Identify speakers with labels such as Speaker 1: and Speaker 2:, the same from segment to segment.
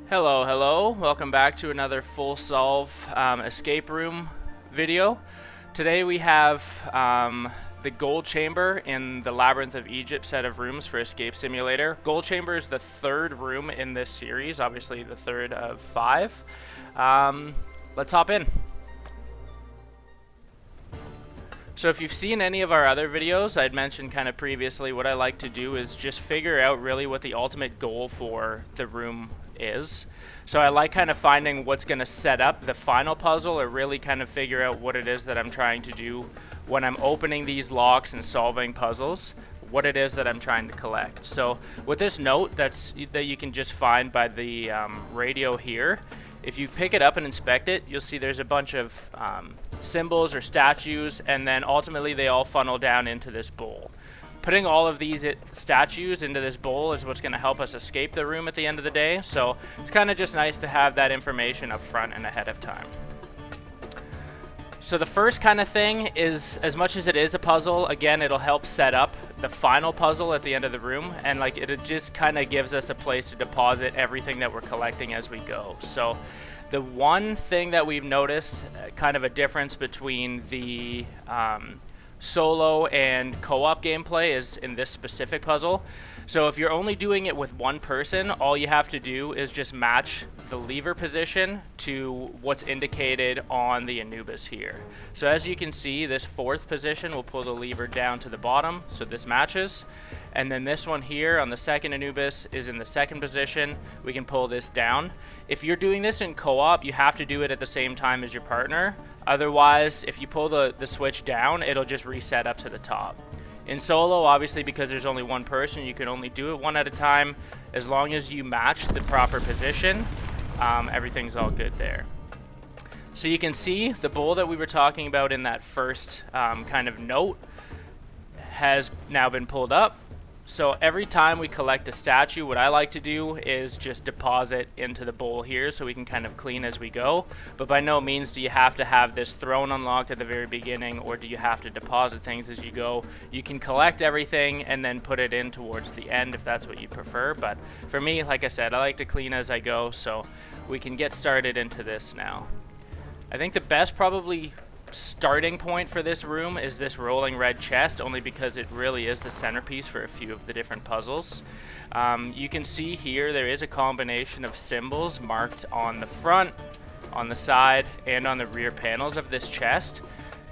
Speaker 1: Hello, hello. Welcome back to another full solve escape room video. Today we have the Gold Chamber in the Labyrinth of Egypt set of rooms for Escape Simulator. Gold Chamber is the third room in this series, obviously the third of 5. Let's hop in. So if you've seen any of our other videos, I'd mentioned kind of previously what I like to do is just figure out really what the ultimate goal for the room is. So I like kind of finding what's going to set up the final puzzle, or really kind of figure out what it is that I'm trying to do when I'm opening these locks and solving puzzles, what it is that I'm trying to collect. So with this note that you can just find by the radio here, if you pick it up and inspect it, you'll see there's a bunch of symbols or statues, and then ultimately they all funnel down into this bowl. Putting all of these statues into this bowl is what's going to help us escape the room at the end of the day, so it's kind of just nice to have that information up front and ahead of time. So the first kind of thing is, as much as it is a puzzle, again, it'll help set up the final puzzle at the end of the room, and like it just kind of gives us a place to deposit everything that we're collecting as we go. So the one thing that we've noticed, kind of a difference between the solo and co-op gameplay, is in this specific puzzle. So if you're only doing it with one person, all you have to do is just match the lever position to what's indicated on the Anubis here. So as you can see, this fourth position will pull the lever down to the bottom, so this matches. And then this one here on the second Anubis is in the second position. We can pull this down. If you're doing this in co-op, you have to do it at the same time as your partner. Otherwise, if you pull the switch down, it'll just reset up to the top. In solo, obviously, because there's only one person, you can only do it one at a time. As long as you match the proper position, everything's all good there. So you can see the bowl that we were talking about in that first kind of note has now been pulled up. So every time we collect a statue, what I like to do is just deposit into the bowl here so we can kind of clean as we go. But by no means do you have to have this throne unlocked at the very beginning, or do you have to deposit things as you go. You can collect everything and then put it in towards the end if that's what you prefer. But for me, like I said, I like to clean as I go, so we can get started into this now. I think the best probably starting point for this room is this rolling red chest, only because it really is the centerpiece for a few of the different puzzles. You can see here there is a combination of symbols marked on the front, on the side, and on the rear panels of this chest.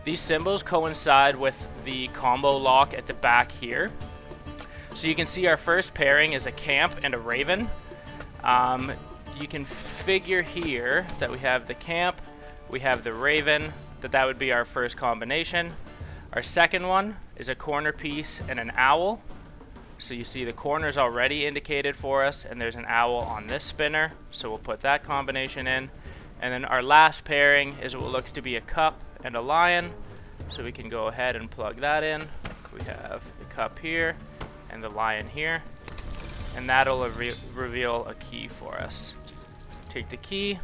Speaker 1: These symbols coincide with the combo lock at the back here. So you can see our first pairing is a camp and a raven. You can figure here that we have the camp, we have the raven, that would be our first combination. Our second one is a corner piece and an owl. So you see the corners already indicated for us, and there's an owl on this spinner, so we'll put that combination in. And then our last pairing is what looks to be a cup and a lion, so we can go ahead and plug that in. We have the cup here and the lion here, and that'll reveal a key for us. Take the key,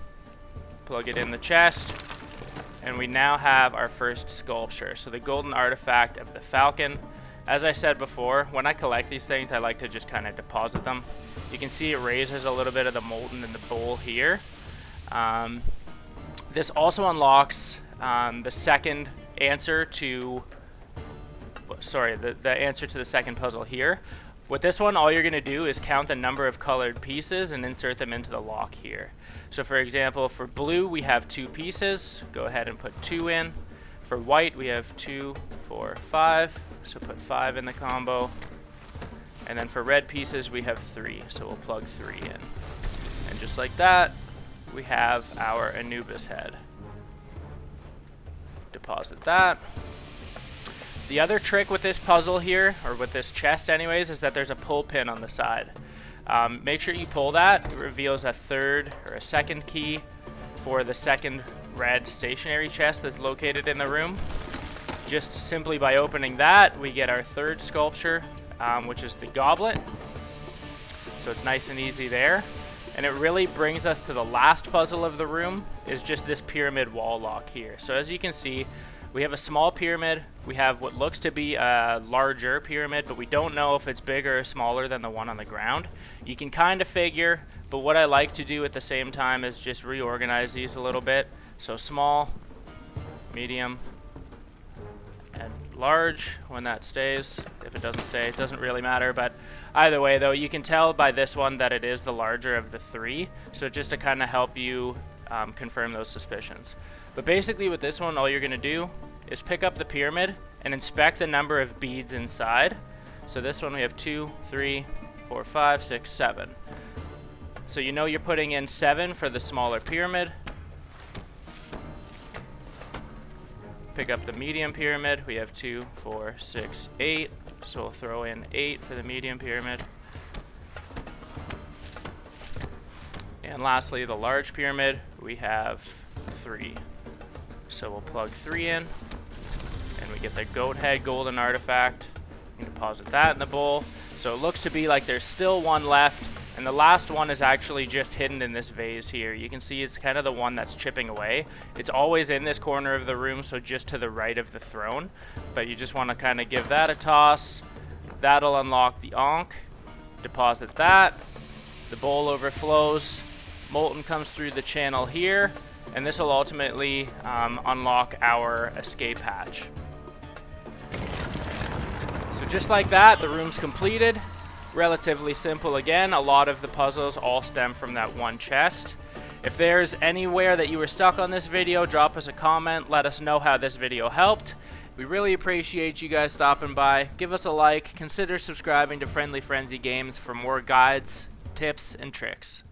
Speaker 1: plug it in the chest, and we now have our first sculpture. So the golden artifact of the falcon. As I said before, when I collect these things, I like to just kind of deposit them. You can see it raises a little bit of the molten in the bowl here. This also unlocks the second answer to, the answer to the second puzzle here. With this one, all you're going to do is count the number of colored pieces and insert them into the lock here. So for example, for blue, we have 2 pieces. Go ahead and put 2 in. For white, we have 2, 4, 5. So put 5 in the combo. And then for red pieces, we have 3. So we'll plug 3 in. And just like that, we have our Anubis head. Deposit that. The other trick with this puzzle here, or with this chest anyways, is that there's a pull pin on the side. Make sure you pull that. It reveals a third or a second key for the second red stationary chest that's located in the room. Just simply by opening that, we get our third sculpture, which is the goblet. So it's nice and easy there. And it really brings us to the last puzzle of the room, is just this pyramid wall lock here. So as you can see, we have a small pyramid, we have what looks to be a larger pyramid, but we don't know if it's bigger or smaller than the one on the ground. You can kind of figure But what I like to do at the same time is just reorganize these a little bit. So small, medium, and large when that stays. If it doesn't stay, it doesn't really matter. But either way, though, you can tell by this one that it is the larger of the three. So just to kind of help you confirm those suspicions. But basically with this one, all you're going to do is pick up the pyramid and inspect the number of beads inside. So this one we have 2, 3, 4, 5, 6, 7. So you know you're putting in 7 for the smaller pyramid. Pick up the medium pyramid. We have 2, 4, 6, 8. So we'll throw in 8 for the medium pyramid. And lastly, the large pyramid, we have 3. So we'll plug 3 in, and we get the goat head golden artifact. You can deposit that in the bowl. So it looks to be like there's still one left, and the last one is actually just hidden in this vase here. You can see it's kind of the one that's chipping away. It's always in this corner of the room, so just to the right of the throne. But you just want to kind of give that a toss. That'll unlock the Ankh. Deposit that. The bowl overflows. Molten comes through the channel here, and this will ultimately unlock our escape hatch. So just like that, the room's completed. Relatively simple again. A lot of the puzzles all stem from that one chest. If there's anywhere that you were stuck on this video, drop us a comment. Let us know how this video helped. We really appreciate you guys stopping by. Give us a like. Consider subscribing to Friendly Frenzy Games for more guides, tips, and tricks.